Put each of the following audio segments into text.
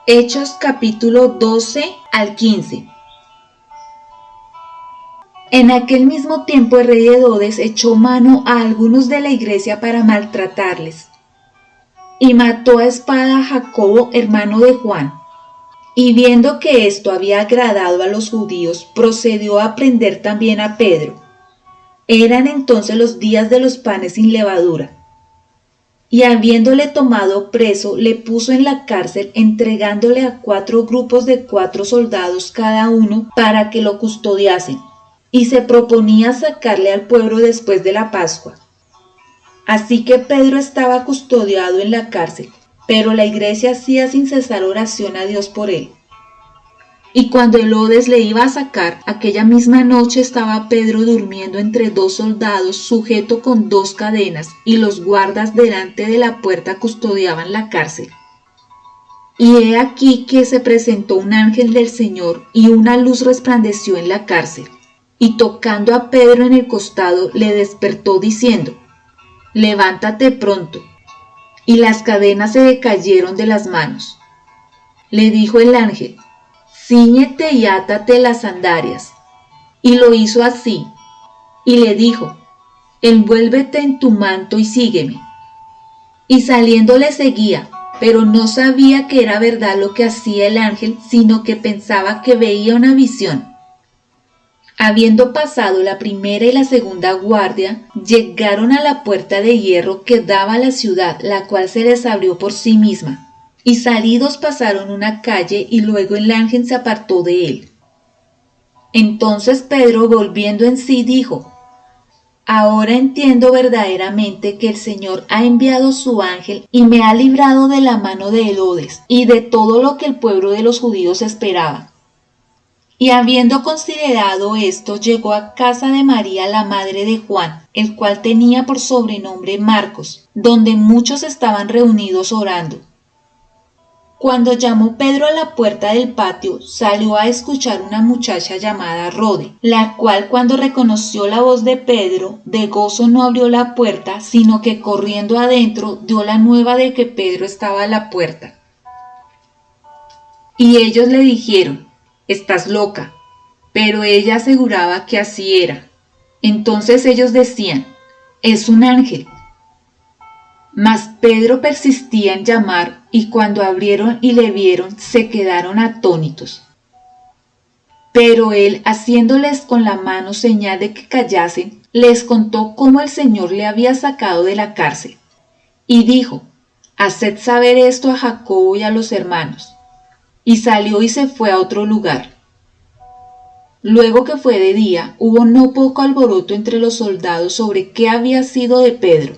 Hechos capítulo 12 al 15. En aquel mismo tiempo el rey Herodes echó mano a algunos de la iglesia para maltratarles, y mató a espada a Jacobo, hermano de Juan. Y viendo que esto había agradado a los judíos, procedió a prender también a Pedro. Eran entonces los días de los panes sin levadura. Y habiéndole tomado preso, le puso en la cárcel, entregándole a 4 grupos de 4 soldados cada uno para que lo custodiasen. Y se proponía sacarle al pueblo después de la Pascua. Así que Pedro estaba custodiado en la cárcel, pero la iglesia hacía sin cesar oración a Dios por él. Y cuando Herodes le iba a sacar, aquella misma noche estaba Pedro durmiendo entre 2 soldados, sujeto con 2 cadenas, y los guardas delante de la puerta custodiaban la cárcel. Y he aquí que se presentó un ángel del Señor, y una luz resplandeció en la cárcel. Y tocando a Pedro en el costado, le despertó diciendo: «Levántate pronto». Y las cadenas se le cayeron de las manos. Le dijo el ángel: «Cíñete y átate las sandalias». Y lo hizo así. Y le dijo: «Envuélvete en tu manto y sígueme». Y saliendo le seguía, pero no sabía que era verdad lo que hacía el ángel, sino que pensaba que veía una visión. Habiendo pasado la primera y la segunda guardia, llegaron a la puerta de hierro que daba a la ciudad, la cual se les abrió por sí misma. Y salidos pasaron una calle, y luego el ángel se apartó de él. Entonces Pedro, volviendo en sí, dijo: «Ahora entiendo verdaderamente que el Señor ha enviado su ángel y me ha librado de la mano de Herodes y de todo lo que el pueblo de los judíos esperaba». Y habiendo considerado esto, llegó a casa de María, la madre de Juan, el cual tenía por sobrenombre Marcos, donde muchos estaban reunidos orando. Cuando llamó Pedro a la puerta del patio, salió a escuchar una muchacha llamada Rode, la cual, cuando reconoció la voz de Pedro, de gozo no abrió la puerta, sino que corriendo adentro dio la nueva de que Pedro estaba a la puerta. Y ellos le dijeron: «Estás loca». Pero ella aseguraba que así era. Entonces ellos decían: «Es un ángel». Mas Pedro persistía en llamar, y cuando abrieron y le vieron, se quedaron atónitos. Pero él, haciéndoles con la mano señal de que callasen, les contó cómo el Señor le había sacado de la cárcel. Y dijo: «Haced saber esto a Jacobo y a los hermanos». Y salió y se fue a otro lugar. Luego que fue de día, hubo no poco alboroto entre los soldados sobre qué había sido de Pedro.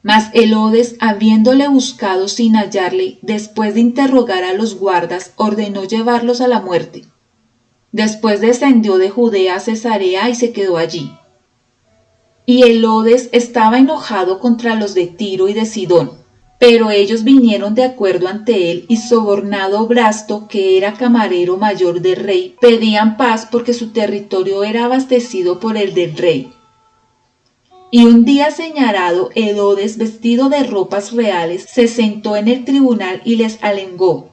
Mas Herodes, habiéndole buscado sin hallarle, después de interrogar a los guardas, ordenó llevarlos a la muerte. Después descendió de Judea a Cesarea y se quedó allí. Y Herodes estaba enojado contra los de Tiro y de Sidón, pero ellos vinieron de acuerdo ante él, y sobornado Blasto, que era camarero mayor del rey, pedían paz porque su territorio era abastecido por el del rey. Y un día señalado, Herodes, vestido de ropas reales, se sentó en el tribunal y les alengó.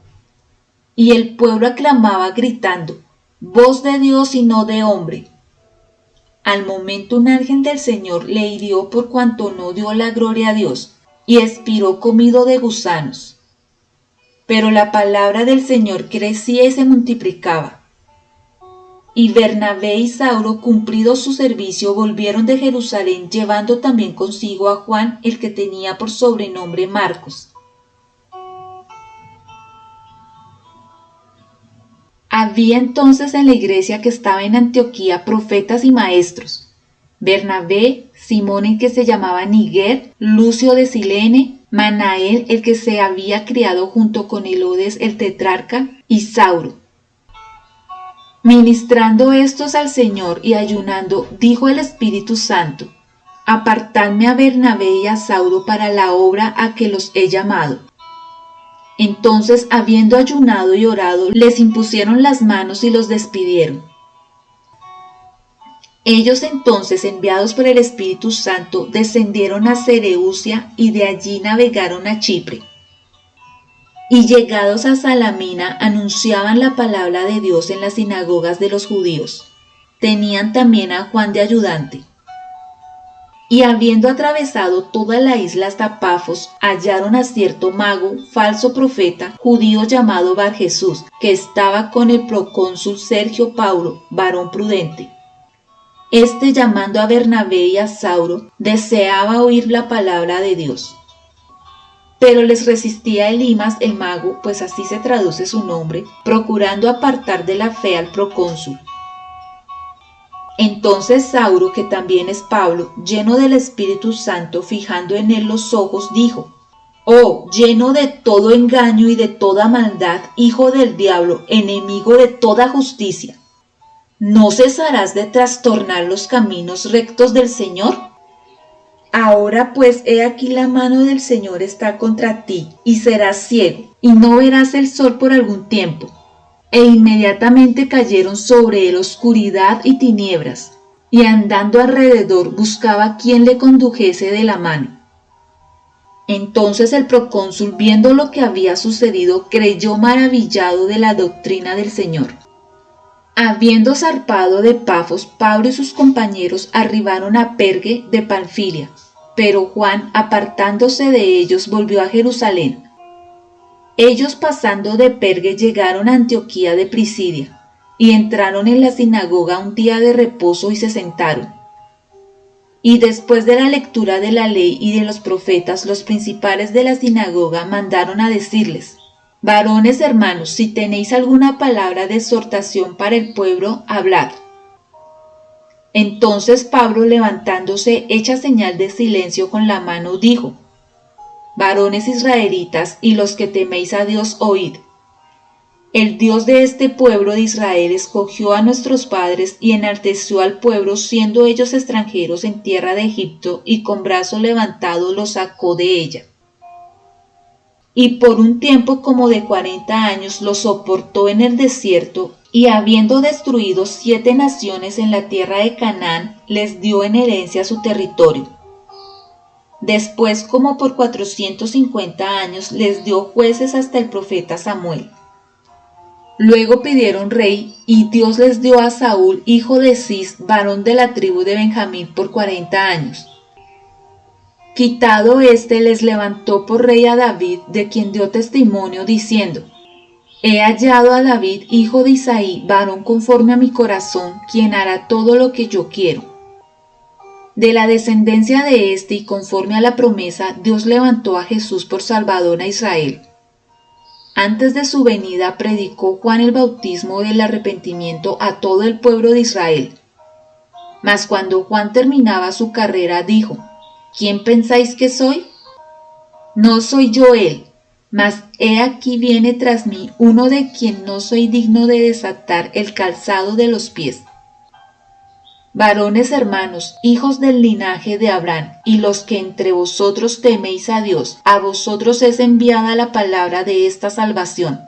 Y el pueblo aclamaba gritando: «Voz de Dios y no de hombre». Al momento un ángel del Señor le hirió por cuanto no dio la gloria a Dios, y expiró comido de gusanos. Pero la palabra del Señor crecía y se multiplicaba. Y Bernabé y Saulo, cumplido su servicio, volvieron de Jerusalén, llevando también consigo a Juan, el que tenía por sobrenombre Marcos. Había entonces en la iglesia que estaba en Antioquía profetas y maestros: Bernabé, Simón el que se llamaba Niger, Lucio de Cilene, Manael el que se había criado junto con Herodes el tetrarca, y Saulo. Ministrando estos al Señor y ayunando, dijo el Espíritu Santo: «Apartadme a Bernabé y a Saulo para la obra a que los he llamado». Entonces, habiendo ayunado y orado, les impusieron las manos y los despidieron. Ellos entonces, enviados por el Espíritu Santo, descendieron a Seleucia y de allí navegaron a Chipre. Y llegados a Salamina anunciaban la palabra de Dios en las sinagogas de los judíos. Tenían también a Juan de ayudante. Y habiendo atravesado toda la isla hasta Pafos, hallaron a cierto mago, falso profeta, judío llamado Barjesús, que estaba con el procónsul Sergio Paulo, varón prudente. Este, llamando a Bernabé y a Saulo, deseaba oír la palabra de Dios. Pero les resistía Elimas el mago, pues así se traduce su nombre, procurando apartar de la fe al procónsul. Entonces Saulo, que también es Pablo, lleno del Espíritu Santo, fijando en él los ojos, dijo: «Oh, lleno de todo engaño y de toda maldad, hijo del diablo, enemigo de toda justicia, ¿no cesarás de trastornar los caminos rectos del Señor? Ahora pues he aquí la mano del Señor está contra ti, y serás ciego, y no verás el sol por algún tiempo». E inmediatamente cayeron sobre él oscuridad y tinieblas, y andando alrededor buscaba quien le condujese de la mano. Entonces el procónsul, viendo lo que había sucedido, creyó maravillado de la doctrina del Señor. Habiendo zarpado de Pafos, Pablo y sus compañeros arribaron a Perge de Panfilia, pero Juan, apartándose de ellos, volvió a Jerusalén. Ellos, pasando de Perge, llegaron a Antioquía de Pisidia, y entraron en la sinagoga un día de reposo y se sentaron. Y después de la lectura de la ley y de los profetas, los principales de la sinagoga mandaron a decirles: «Varones hermanos, si tenéis alguna palabra de exhortación para el pueblo, hablad». Entonces Pablo, levantándose, hecha señal de silencio con la mano, dijo: «Varones israelitas y los que teméis a Dios, oíd. El Dios de este pueblo de Israel escogió a nuestros padres y enalteció al pueblo, siendo ellos extranjeros en tierra de Egipto, y con brazo levantado los sacó de ella. Y por un tiempo como de 40 años los soportó en el desierto, y habiendo destruido 7 naciones en la tierra de Canaán, les dio en herencia su territorio. Después, como por 450 años, les dio jueces hasta el profeta Samuel. Luego pidieron rey, y Dios les dio a Saúl, hijo de Cis, varón de la tribu de Benjamín, por 40 años. Quitado éste, les levantó por rey a David, de quien dio testimonio, diciendo: «He hallado a David, hijo de Isaí, varón conforme a mi corazón, quien hará todo lo que yo quiero». De la descendencia de éste y conforme a la promesa, Dios levantó a Jesús por Salvador a Israel. Antes de su venida predicó Juan el bautismo del arrepentimiento a todo el pueblo de Israel. Mas cuando Juan terminaba su carrera, dijo: «¿Quién pensáis que soy? No soy yo él, mas he aquí viene tras mí uno de quien no soy digno de desatar el calzado de los pies». Varones hermanos, hijos del linaje de Abraham, y los que entre vosotros teméis a Dios, a vosotros es enviada la palabra de esta salvación.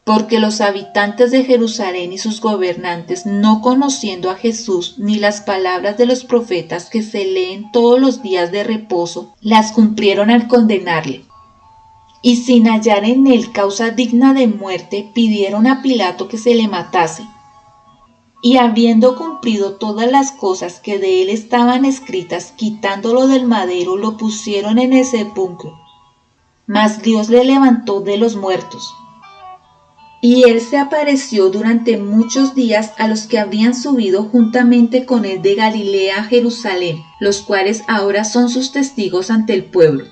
Porque los habitantes de Jerusalén y sus gobernantes, no conociendo a Jesús ni las palabras de los profetas que se leen todos los días de reposo, las cumplieron al condenarle. Y sin hallar en él causa digna de muerte, pidieron a Pilato que se le matase. Y habiendo cumplido todas las cosas que de él estaban escritas, quitándolo del madero, lo pusieron en el sepulcro. Mas Dios le levantó de los muertos. Y él se apareció durante muchos días a los que habían subido juntamente con él de Galilea a Jerusalén, los cuales ahora son sus testigos ante el pueblo.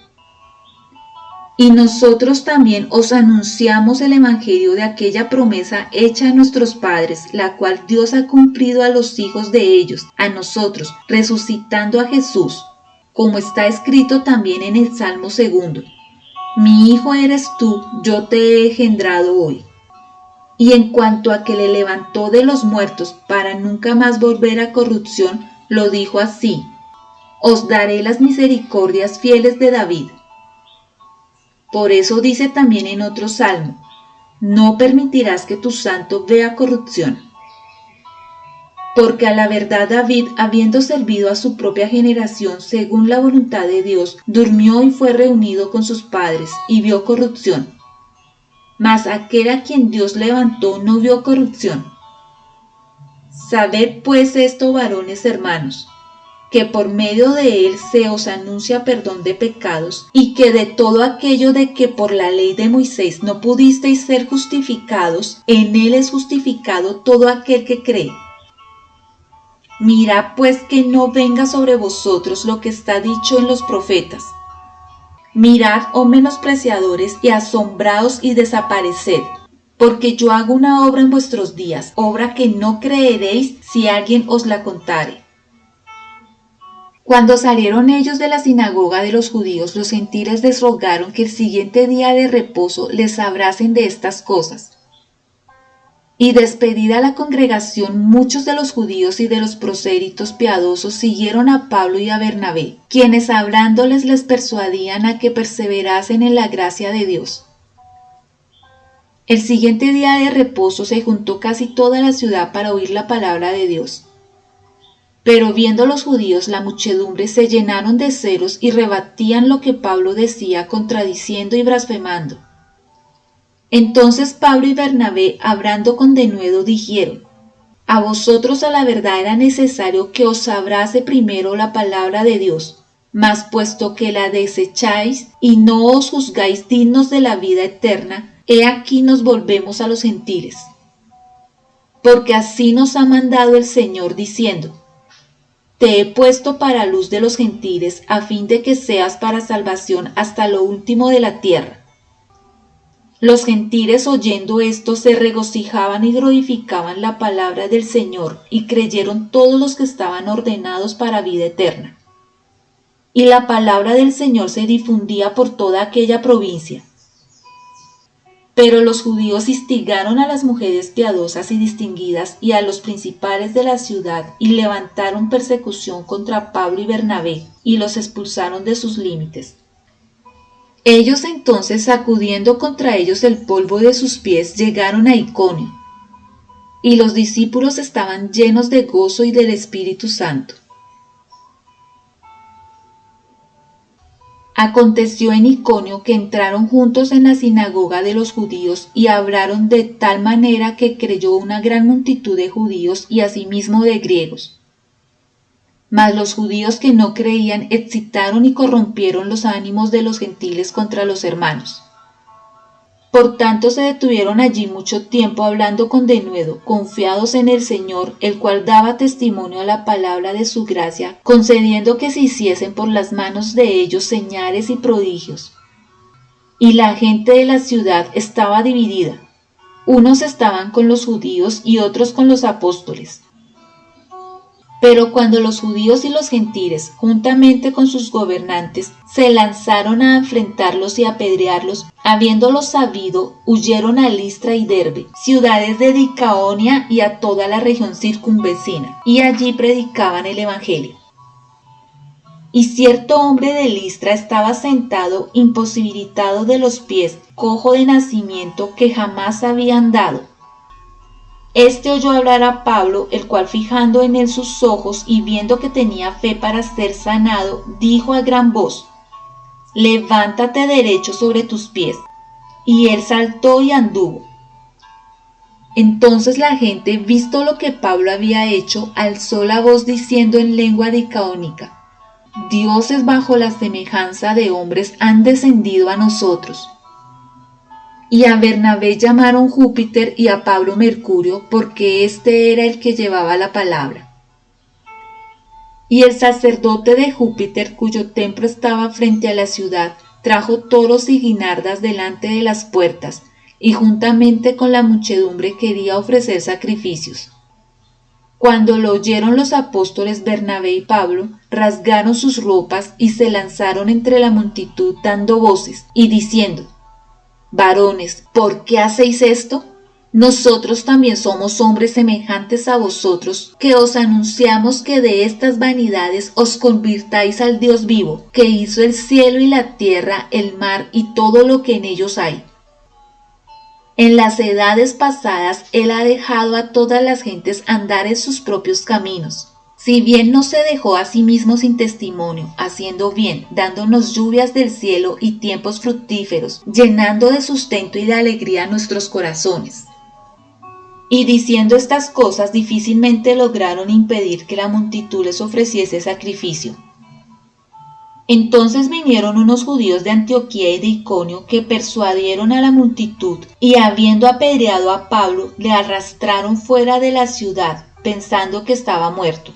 Y nosotros también os anunciamos el evangelio de aquella promesa hecha a nuestros padres, la cual Dios ha cumplido a los hijos de ellos, a nosotros, resucitando a Jesús, como está escrito también en el Salmo 2: «Mi hijo eres tú, yo te he engendrado hoy». Y en cuanto a que le levantó de los muertos para nunca más volver a corrupción, lo dijo así: «Os daré las misericordias fieles de David». Por eso dice también en otro salmo: «No permitirás que tu santo vea corrupción». Porque a la verdad David, habiendo servido a su propia generación según la voluntad de Dios, durmió y fue reunido con sus padres, y vio corrupción. mas aquel a quien Dios levantó no vio corrupción. Sabed pues esto, varones hermanos, que por medio de él se os anuncia perdón de pecados, y que de todo aquello de que por la ley de Moisés no pudisteis ser justificados, en él es justificado todo aquel que cree. Mirad pues que no venga sobre vosotros lo que está dicho en los profetas. Mirad, oh menospreciadores, y asombraos y desapareced, porque yo hago una obra en vuestros días, obra que no creeréis si alguien os la contare. Cuando salieron ellos de la sinagoga de los judíos, los gentiles les rogaron que el siguiente día de reposo les hablasen de estas cosas. Y despedida la congregación, muchos de los judíos y de los prosélitos piadosos siguieron a Pablo y a Bernabé, quienes hablándoles les persuadían a que perseverasen en la gracia de Dios. El siguiente día de reposo se juntó casi toda la ciudad para oír la palabra de Dios. Pero viendo los judíos la muchedumbre, se llenaron de celos y rebatían lo que Pablo decía, contradiciendo y blasfemando. Entonces Pablo y Bernabé, hablando con denuedo, dijeron: a vosotros a la verdad era necesario que os hablase primero la palabra de Dios, mas puesto que la desecháis y no os juzgáis dignos de la vida eterna, he aquí nos volvemos a los gentiles. Porque así nos ha mandado el Señor, diciendo: te he puesto para luz de los gentiles, a fin de que seas para salvación hasta lo último de la tierra. Los gentiles, oyendo esto, se regocijaban y glorificaban la palabra del Señor, y creyeron todos los que estaban ordenados para vida eterna. Y la palabra del Señor se difundía por toda aquella provincia. Pero los judíos instigaron a las mujeres piadosas y distinguidas y a los principales de la ciudad, y levantaron persecución contra Pablo y Bernabé, y los expulsaron de sus límites. Ellos entonces, sacudiendo contra ellos el polvo de sus pies, llegaron a Iconio, y los discípulos estaban llenos de gozo y del Espíritu Santo. Aconteció en Iconio que entraron juntos en la sinagoga de los judíos y hablaron de tal manera que creyó una gran multitud de judíos y asimismo de griegos. Mas los judíos que no creían excitaron y corrompieron los ánimos de los gentiles contra los hermanos. Por tanto se detuvieron allí mucho tiempo hablando con denuedo, confiados en el Señor, el cual daba testimonio a la palabra de su gracia, concediendo que se hiciesen por las manos de ellos señales y prodigios. Y la gente de la ciudad estaba dividida. Unos estaban con los judíos y otros con los apóstoles. Pero cuando los judíos y los gentiles, juntamente con sus gobernantes, se lanzaron a afrentarlos y apedrearlos, habiéndolos sabido, huyeron a Listra y Derbe, ciudades de Licaonia y a toda la región circunvecina, y allí predicaban el evangelio. Y cierto hombre de Listra estaba sentado, imposibilitado de los pies, cojo de nacimiento, que jamás había andado. Este oyó hablar a Pablo, el cual, fijando en él sus ojos y viendo que tenía fe para ser sanado, dijo a gran voz: levántate derecho sobre tus pies. Y él saltó y anduvo. Entonces la gente, visto lo que Pablo había hecho, alzó la voz diciendo en lengua licaónica: dioses bajo la semejanza de hombres han descendido a nosotros. Y a Bernabé llamaron Júpiter y a Pablo Mercurio, porque éste era el que llevaba la palabra. Y el sacerdote de Júpiter, cuyo templo estaba frente a la ciudad, trajo toros y guinardas delante de las puertas, y juntamente con la muchedumbre quería ofrecer sacrificios. Cuando lo oyeron los apóstoles Bernabé y Pablo, rasgaron sus ropas y se lanzaron entre la multitud dando voces y diciendo: varones, ¿por qué hacéis esto? Nosotros también somos hombres semejantes a vosotros, que os anunciamos que de estas vanidades os convirtáis al Dios vivo, que hizo el cielo y la tierra, el mar y todo lo que en ellos hay. En las edades pasadas Él ha dejado a todas las gentes andar en sus propios caminos, Si bien no se dejó a sí mismo sin testimonio, haciendo bien, dándonos lluvias del cielo y tiempos fructíferos, llenando de sustento y de alegría nuestros corazones. Y diciendo estas cosas difícilmente lograron impedir que la multitud les ofreciese sacrificio. Entonces vinieron unos judíos de Antioquía y de Iconio que persuadieron a la multitud y habiendo apedreado a Pablo le arrastraron fuera de la ciudad pensando que estaba muerto.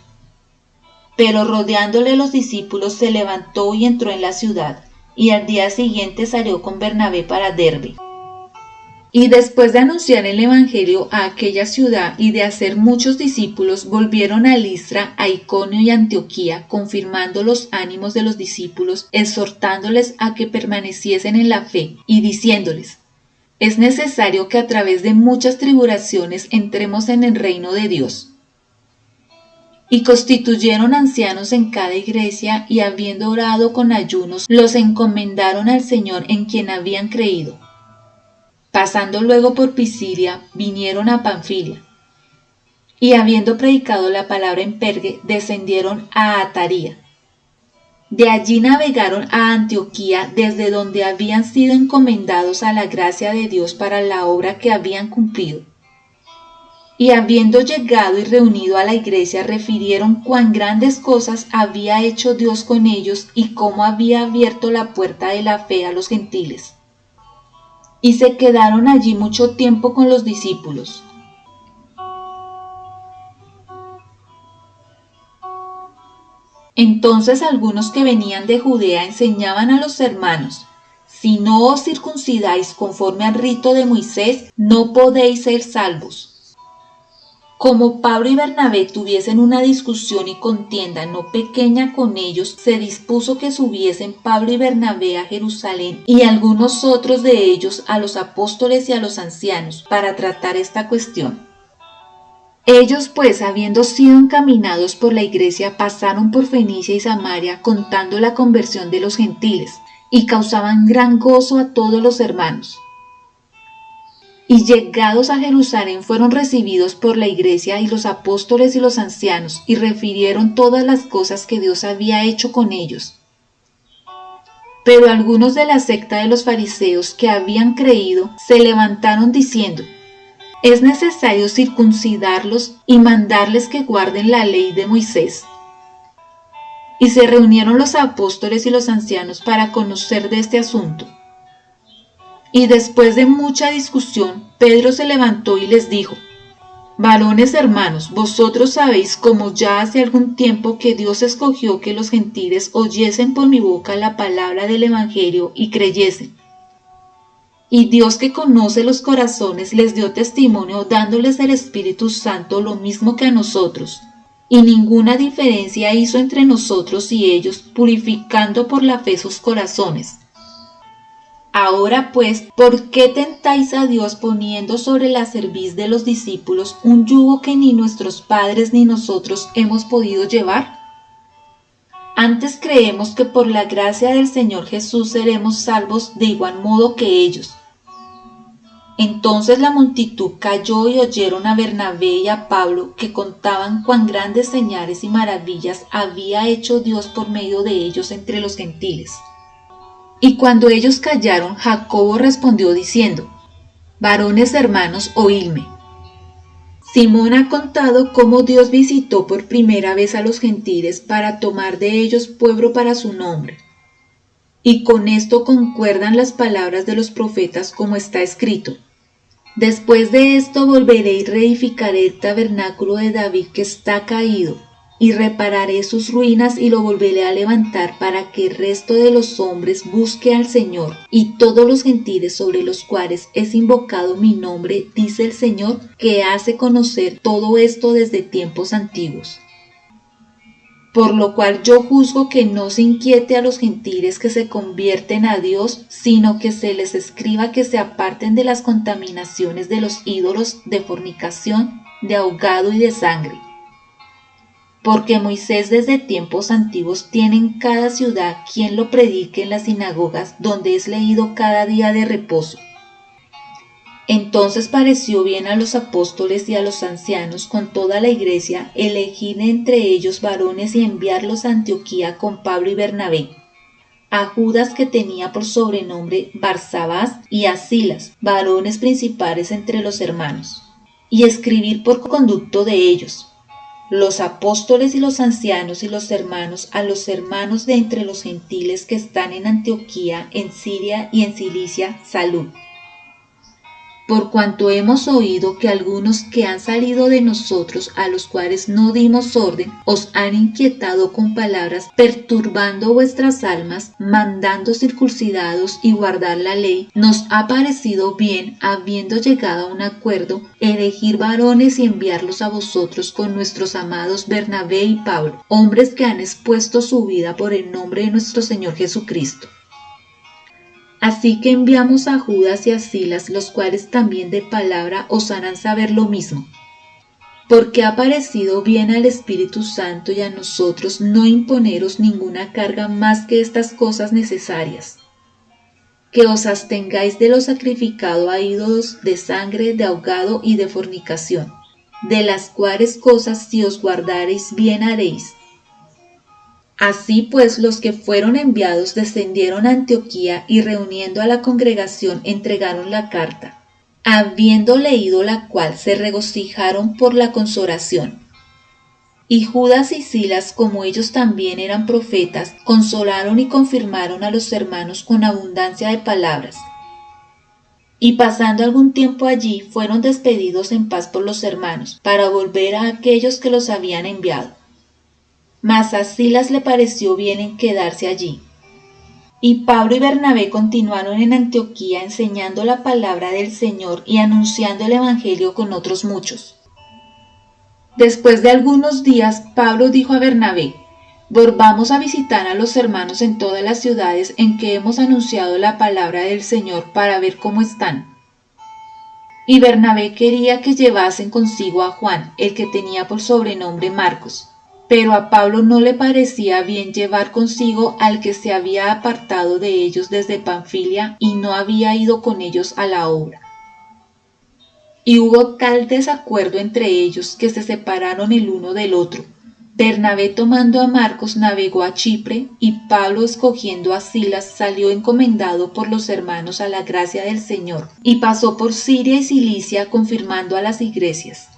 Pero rodeándole los discípulos se levantó y entró en la ciudad y al día siguiente salió con Bernabé para Derbe. Y después de anunciar el evangelio a aquella ciudad y de hacer muchos discípulos, volvieron a Listra, a Iconio y Antioquía, confirmando los ánimos de los discípulos, exhortándoles a que permaneciesen en la fe y diciéndoles: es necesario que a través de muchas tribulaciones entremos en el reino de Dios. Y constituyeron ancianos en cada iglesia y habiendo orado con ayunos, los encomendaron al Señor en quien habían creído. Pasando luego por Pisidia, vinieron a Panfilia, y habiendo predicado la palabra en Perge, descendieron a Ataría. De allí navegaron a Antioquía, desde donde habían sido encomendados a la gracia de Dios para la obra que habían cumplido. Y habiendo llegado y reunido a la iglesia, refirieron cuán grandes cosas había hecho Dios con ellos y cómo había abierto la puerta de la fe a los gentiles. Y se quedaron allí mucho tiempo con los discípulos. Entonces algunos que venían de Judea enseñaban a los hermanos: si no os circuncidáis conforme al rito de Moisés, no podéis ser salvos. Como Pablo y Bernabé tuviesen una discusión y contienda no pequeña con ellos, se dispuso que subiesen Pablo y Bernabé a Jerusalén y algunos otros de ellos a los apóstoles y a los ancianos para tratar esta cuestión. Ellos pues, habiendo sido encaminados por la iglesia, pasaron por Fenicia y Samaria contando la conversión de los gentiles y causaban gran gozo a todos los hermanos. Y llegados a Jerusalén fueron recibidos por la iglesia y los apóstoles y los ancianos, y refirieron todas las cosas que Dios había hecho con ellos. Pero algunos de la secta de los fariseos que habían creído se levantaron diciendo: es necesario circuncidarlos y mandarles que guarden la ley de Moisés. Y se reunieron los apóstoles y los ancianos para conocer de este asunto. Y después de mucha discusión, Pedro se levantó y les dijo: varones hermanos, vosotros sabéis como ya hace algún tiempo que Dios escogió que los gentiles oyesen por mi boca la palabra del evangelio y creyesen. Y Dios, que conoce los corazones, les dio testimonio dándoles el Espíritu Santo lo mismo que a nosotros. Y ninguna diferencia hizo entre nosotros y ellos, purificando por la fe sus corazones. Ahora pues, ¿por qué tentáis a Dios poniendo sobre la cerviz de los discípulos un yugo que ni nuestros padres ni nosotros hemos podido llevar? Antes creemos que por la gracia del Señor Jesús seremos salvos de igual modo que ellos. Entonces la multitud calló y oyeron a Bernabé y a Pablo, que contaban cuán grandes señales y maravillas había hecho Dios por medio de ellos entre los gentiles. Y cuando ellos callaron, Jacobo respondió diciendo: varones hermanos, oídme. Simón ha contado cómo Dios visitó por primera vez a los gentiles para tomar de ellos pueblo para su nombre. Y con esto concuerdan las palabras de los profetas, como está escrito: después de esto volveré y reedificaré el tabernáculo de David que está caído, y repararé sus ruinas y lo volveré a levantar para que el resto de los hombres busque al Señor, y todos los gentiles sobre los cuales es invocado mi nombre, dice el Señor, que hace conocer todo esto desde tiempos antiguos. Por lo cual yo juzgo que no se inquiete a los gentiles que se convierten a Dios, sino que se les escriba que se aparten de las contaminaciones de los ídolos, de fornicación, de ahogado y de sangre. Porque Moisés desde tiempos antiguos tiene en cada ciudad quien lo predique en las sinagogas, donde es leído cada día de reposo. Entonces pareció bien a los apóstoles y a los ancianos con toda la iglesia elegir entre ellos varones y enviarlos a Antioquía con Pablo y Bernabé, a Judas, que tenía por sobrenombre Barsabás, y a Silas, varones principales entre los hermanos, y escribir por conducto de ellos, los apóstoles y los ancianos y los hermanos, a los hermanos de entre los gentiles que están en Antioquía, en Siria y en Cilicia, salud. Por cuanto hemos oído que algunos que han salido de nosotros, a los cuales no dimos orden, os han inquietado con palabras, perturbando vuestras almas, mandando circuncidados y guardar la ley, nos ha parecido bien, habiendo llegado a un acuerdo, elegir varones y enviarlos a vosotros con nuestros amados Bernabé y Pablo, hombres que han expuesto su vida por el nombre de nuestro Señor Jesucristo. Así que enviamos a Judas y a Silas, los cuales también de palabra os harán saber lo mismo. Porque ha parecido bien al Espíritu Santo y a nosotros no imponeros ninguna carga más que estas cosas necesarias: que os abstengáis de lo sacrificado a ídolos, de sangre, de ahogado y de fornicación, de las cuales cosas si os guardareis bien haréis. Así pues, los que fueron enviados descendieron a Antioquía y reuniendo a la congregación entregaron la carta. Habiendo leído la cual, se regocijaron por la consolación. Y Judas y Silas, como ellos también eran profetas, consolaron y confirmaron a los hermanos con abundancia de palabras. Y pasando algún tiempo allí, fueron despedidos en paz por los hermanos, para volver a aquellos que los habían enviado. Mas a Silas le pareció bien en quedarse allí. Y Pablo y Bernabé continuaron en Antioquía enseñando la palabra del Señor y anunciando el Evangelio con otros muchos. Después de algunos días, Pablo dijo a Bernabé: volvamos a visitar a los hermanos en todas las ciudades en que hemos anunciado la palabra del Señor para ver cómo están. Y Bernabé quería que llevasen consigo a Juan, el que tenía por sobrenombre Marcos. Pero a Pablo no le parecía bien llevar consigo al que se había apartado de ellos desde Panfilia y no había ido con ellos a la obra. Y hubo tal desacuerdo entre ellos que se separaron el uno del otro. Bernabé, tomando a Marcos, navegó a Chipre, y Pablo, escogiendo a Silas, salió encomendado por los hermanos a la gracia del Señor, y pasó por Siria y Cilicia confirmando a las iglesias.